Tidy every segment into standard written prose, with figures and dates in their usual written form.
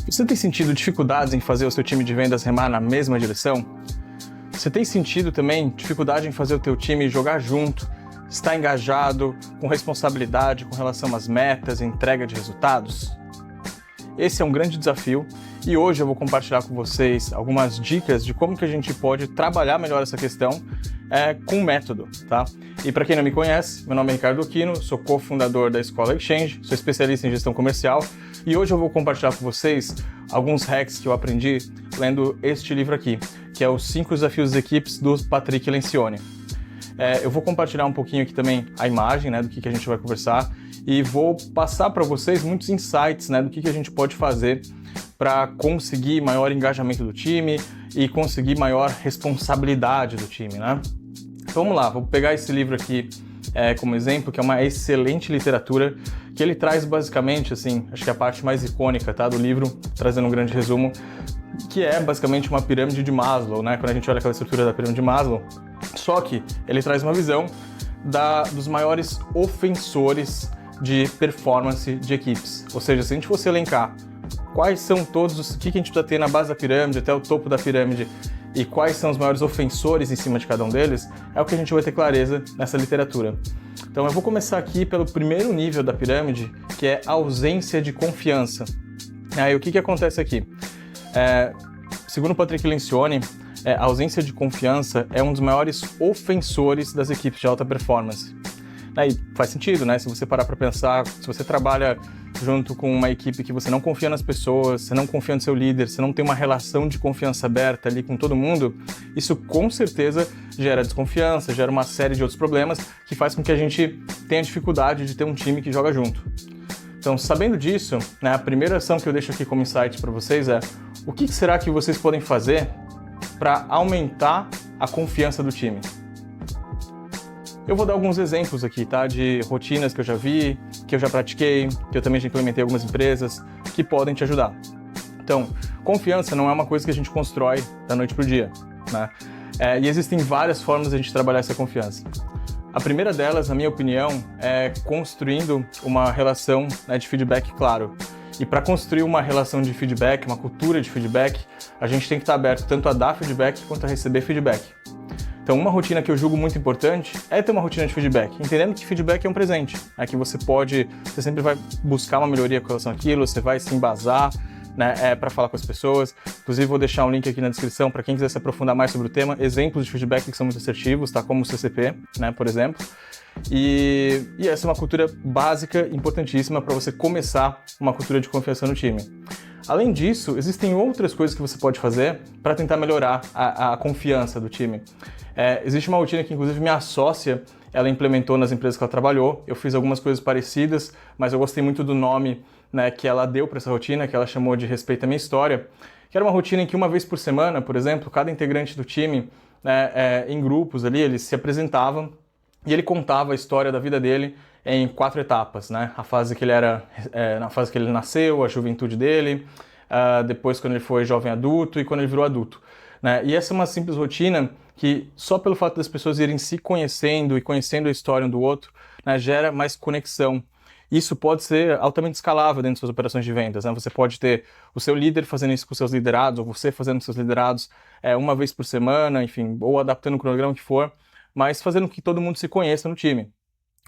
Você tem sentido dificuldades em fazer o seu time de vendas remar na mesma direção? Você tem sentido também dificuldade em fazer o teu time jogar junto, estar engajado, com responsabilidade com relação às metas e entrega de resultados? Esse é um grande desafio e hoje eu vou compartilhar com vocês algumas dicas de como que a gente pode trabalhar melhor essa questão com método, tá? E para quem não me conhece, meu nome é Ricardo Aquino, sou cofundador da Escola Exchange, sou especialista em gestão comercial e hoje eu vou compartilhar com vocês alguns hacks que eu aprendi lendo este livro aqui, que é Os 5 Desafios das Equipes, do Patrick Lencioni. Eu vou compartilhar um pouquinho aqui também a imagem, do que a gente vai conversar e vou passar para vocês muitos insights, do que a gente pode fazer para conseguir maior engajamento do time e conseguir maior responsabilidade do time, Então vamos lá, vou pegar esse livro aqui como exemplo, que é uma excelente literatura, que ele traz basicamente, assim, acho que a parte mais icônica, do livro, trazendo um grande resumo, que é basicamente uma pirâmide de Maslow, Quando a gente olha aquela estrutura da pirâmide de Maslow, só que ele traz uma visão dos maiores ofensores de performance de equipes. Ou seja, se a gente fosse elencar quais são todos o que a gente precisa ter na base da pirâmide até o topo da pirâmide e quais são os maiores ofensores em cima de cada um deles, é o que a gente vai ter clareza nessa literatura. Então eu vou começar aqui pelo primeiro nível da pirâmide, que é a ausência de confiança. Aí o que acontece aqui? Segundo Patrick Lencioni, a ausência de confiança é um dos maiores ofensores das equipes de alta performance. E faz sentido, Se você parar para pensar, se você trabalha junto com uma equipe que você não confia nas pessoas, você não confia no seu líder, você não tem uma relação de confiança aberta ali com todo mundo, isso com certeza gera desconfiança, gera uma série de outros problemas que faz com que a gente tenha dificuldade de ter um time que joga junto. Então, sabendo disso, a primeira ação que eu deixo aqui como insight para vocês é o que será que vocês podem fazer para aumentar a confiança do time? Eu vou dar alguns exemplos aqui, de rotinas que eu já vi, que eu já pratiquei, que eu também já implementei em algumas empresas, que podem te ajudar. Então, confiança não é uma coisa que a gente constrói da noite para o dia, E existem várias formas de a gente trabalhar essa confiança. A primeira delas, na minha opinião, é construindo uma relação de feedback claro. E para construir uma relação de feedback, uma cultura de feedback, a gente tem que estar aberto tanto a dar feedback quanto a receber feedback. Então, uma rotina que eu julgo muito importante é ter uma rotina de feedback, entendendo que feedback é um presente, que você sempre vai buscar uma melhoria com relação àquilo, você vai se embasar, para falar com as pessoas. Inclusive, vou deixar um link aqui na descrição para quem quiser se aprofundar mais sobre o tema, exemplos de feedback que são muito assertivos, como o CCP, por exemplo. E essa é uma cultura básica, importantíssima para você começar uma cultura de confiança no time. Além disso, existem outras coisas que você pode fazer para tentar melhorar a confiança do time. Existe uma rotina que, inclusive, minha sócia, ela implementou nas empresas que ela trabalhou. Eu fiz algumas coisas parecidas, mas eu gostei muito do nome que ela deu para essa rotina, que ela chamou de Respeita a Minha História, que era uma rotina em que uma vez por semana, por exemplo, cada integrante do time, em grupos ali, eles se apresentavam e ele contava a história da vida dele em 4 etapas, a fase que ele era, na fase que ele nasceu, a juventude dele, depois quando ele foi jovem adulto e quando ele virou adulto. E essa é uma simples rotina que só pelo fato das pessoas irem se conhecendo e conhecendo a história um do outro, gera mais conexão. Isso pode ser altamente escalável dentro das suas operações de vendas. Você pode ter o seu líder fazendo isso com os seus liderados, ou você fazendo com os seus liderados uma vez por semana, enfim, ou adaptando o cronograma que for, mas fazendo com que todo mundo se conheça no time.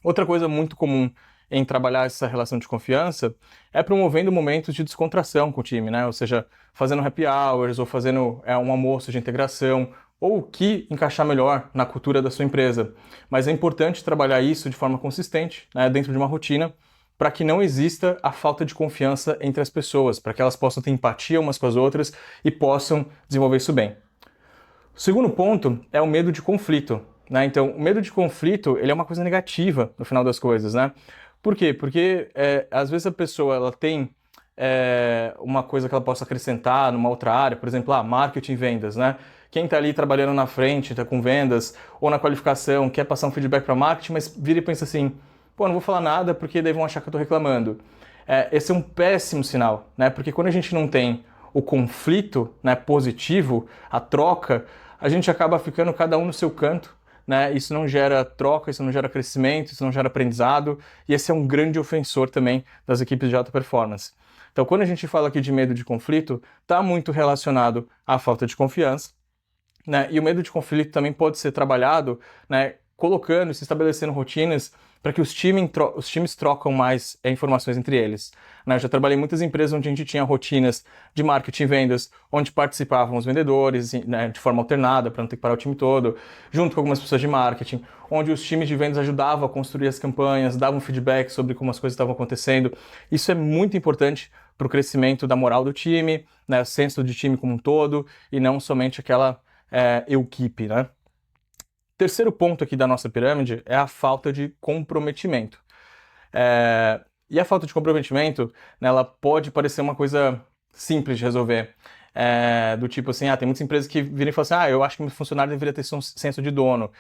Outra coisa muito comum em trabalhar essa relação de confiança é promovendo momentos de descontração com o time, ou seja, fazendo happy hours ou fazendo um almoço de integração, ou o que encaixar melhor na cultura da sua empresa. Mas é importante trabalhar isso de forma consistente, dentro de uma rotina, para que não exista a falta de confiança entre as pessoas, para que elas possam ter empatia umas com as outras e possam desenvolver isso bem. O segundo ponto é o medo de conflito. Então, o medo de conflito ele é uma coisa negativa no final das coisas. Por quê? Porque às vezes a pessoa ela tem uma coisa que ela possa acrescentar numa outra área, por exemplo, marketing e vendas. Quem está ali trabalhando na frente, está com vendas, ou na qualificação, quer passar um feedback para marketing, mas vira e pensa assim, não vou falar nada porque daí vão achar que eu estou reclamando. Esse é um péssimo sinal, porque quando a gente não tem o conflito positivo, a troca, a gente acaba ficando cada um no seu canto, Isso não gera troca, isso não gera crescimento, isso não gera aprendizado, e esse é um grande ofensor também das equipes de alta performance. Então, quando a gente fala aqui de medo de conflito, está muito relacionado à falta de confiança, né? E o medo de conflito também pode ser trabalhado, né, colocando e se estabelecendo rotinas para que os times trocam mais informações entre eles. Né? Eu já trabalhei em muitas empresas onde a gente tinha rotinas de marketing e vendas, onde participavam os vendedores, né, de forma alternada, para não ter que parar o time todo, junto com algumas pessoas de marketing, onde os times de vendas ajudavam a construir as campanhas, davam feedback sobre como as coisas estavam acontecendo. Isso é muito importante para o crescimento da moral do time, né, o senso de time como um todo, e não somente aquela equipe, né? Terceiro ponto aqui da nossa pirâmide é a falta de comprometimento. E a falta de comprometimento, né, ela pode parecer uma coisa simples de resolver. Do tipo assim, tem muitas empresas que viram e falam assim, eu acho que meu funcionário deveria ter um senso de dono.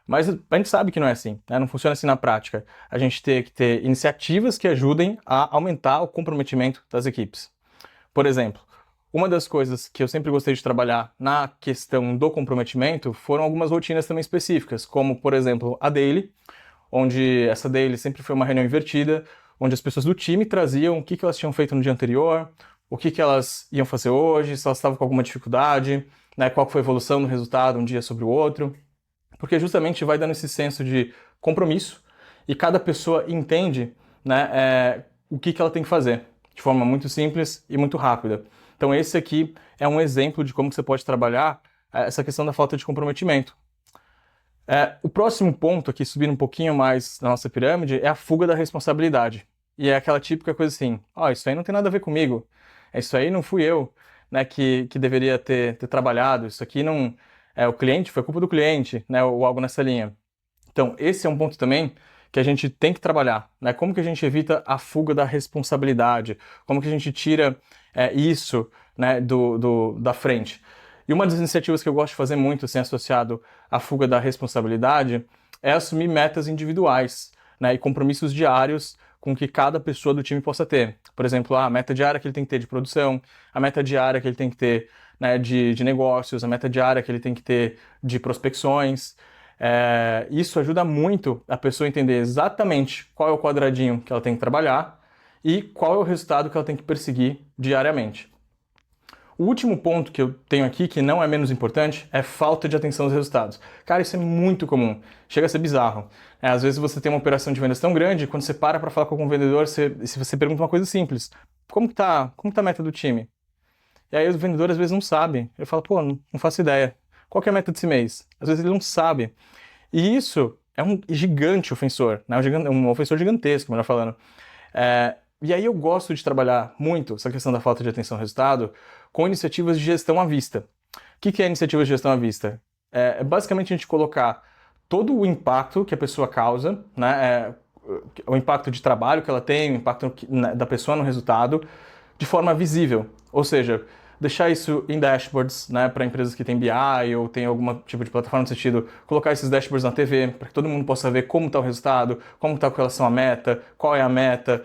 Mas a gente sabe que não é assim, né? Não funciona assim na prática. A gente tem que ter iniciativas que ajudem a aumentar o comprometimento das equipes. Por exemplo, uma das coisas que eu sempre gostei de trabalhar na questão do comprometimento foram algumas rotinas também específicas, como, por exemplo, a daily, onde essa daily sempre foi uma reunião invertida, onde as pessoas do time traziam o que elas tinham feito no dia anterior, o que elas iam fazer hoje, se elas estavam com alguma dificuldade, né, qual foi a evolução do resultado um dia sobre o outro, porque justamente vai dando esse senso de compromisso e cada pessoa entende, né, o que ela tem que fazer, de forma muito simples e muito rápida. Então esse aqui é um exemplo de como que você pode trabalhar essa questão da falta de comprometimento. O próximo ponto aqui, subindo um pouquinho mais na nossa pirâmide, é a fuga da responsabilidade. E é aquela típica coisa assim, isso aí não tem nada a ver comigo, isso aí não fui eu, né, que deveria ter trabalhado, isso aqui não é o cliente, foi culpa do cliente, né, ou algo nessa linha. Então esse é um ponto também que a gente tem que trabalhar, né? Como que a gente evita a fuga da responsabilidade? Como que a gente tira isso, né, da frente? E uma das iniciativas que eu gosto de fazer muito, assim, associado à fuga da responsabilidade, é assumir metas individuais, né, e compromissos diários com que cada pessoa do time possa ter. Por exemplo, a meta diária que ele tem que ter de produção, a meta diária que ele tem que ter, né, de negócios, a meta diária que ele tem que ter de prospecções. Isso ajuda muito a pessoa a entender exatamente qual é o quadradinho que ela tem que trabalhar e qual é o resultado que ela tem que perseguir diariamente. O último ponto que eu tenho aqui, que não é menos importante, é falta de atenção aos resultados. Cara, isso é muito comum. Chega a ser bizarro. Às vezes você tem uma operação de vendas tão grande, quando você para falar com algum vendedor, se você pergunta uma coisa simples. Como que tá a meta do time? E aí o vendedor às vezes não sabe. Ele fala, não faço ideia. Qual que é a meta desse mês? Às vezes ele não sabe. E isso é um gigante ofensor, né? Um ofensor gigantesco, melhor falando. E aí eu gosto de trabalhar muito essa questão da falta de atenção ao resultado com iniciativas de gestão à vista. O que é iniciativa de gestão à vista? É basicamente a gente colocar todo o impacto que a pessoa causa, né? O impacto de trabalho que ela tem, o impacto da pessoa no resultado, de forma visível. Ou seja, deixar isso em dashboards, né, para empresas que têm BI ou tem algum tipo de plataforma no sentido, colocar esses dashboards na TV, para que todo mundo possa ver como está o resultado, como está com relação à meta, qual é a meta.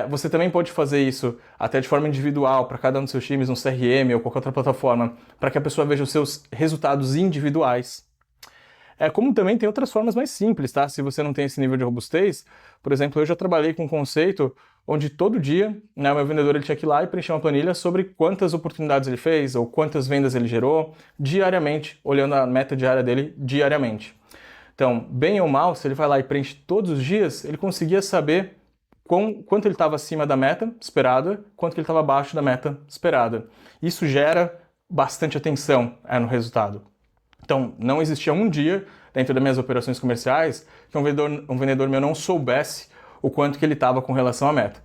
Você também pode fazer isso até de forma individual para cada um dos seus times, no CRM ou qualquer outra plataforma, para que a pessoa veja os seus resultados individuais. Como também tem outras formas mais simples, tá? Se você não tem esse nível de robustez, por exemplo, eu já trabalhei com um conceito onde todo dia, né, o meu vendedor ele tinha que ir lá e preencher uma planilha sobre quantas oportunidades ele fez ou quantas vendas ele gerou diariamente, olhando a meta diária dele diariamente. Então, bem ou mal, se ele vai lá e preenche todos os dias, ele conseguia saber quanto ele estava acima da meta esperada, quanto que ele estava abaixo da meta esperada. Isso gera bastante atenção no resultado. Então, não existia um dia dentro das minhas operações comerciais que um vendedor meu não soubesse o quanto que ele estava com relação à meta.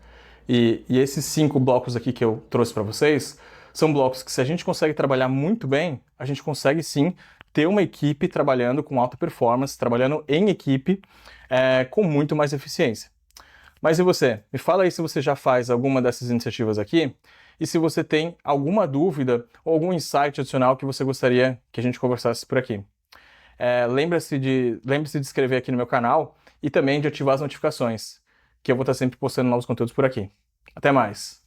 E esses 5 blocos aqui que eu trouxe para vocês são blocos que, se a gente consegue trabalhar muito bem, a gente consegue sim ter uma equipe trabalhando com alta performance, trabalhando em equipe com muito mais eficiência. Mas e você? Me fala aí se você já faz alguma dessas iniciativas aqui e se você tem alguma dúvida ou algum insight adicional que você gostaria que a gente conversasse por aqui. Lembre-se de se inscrever aqui no meu canal e também de ativar as notificações, que eu vou estar sempre postando novos conteúdos por aqui. Até mais!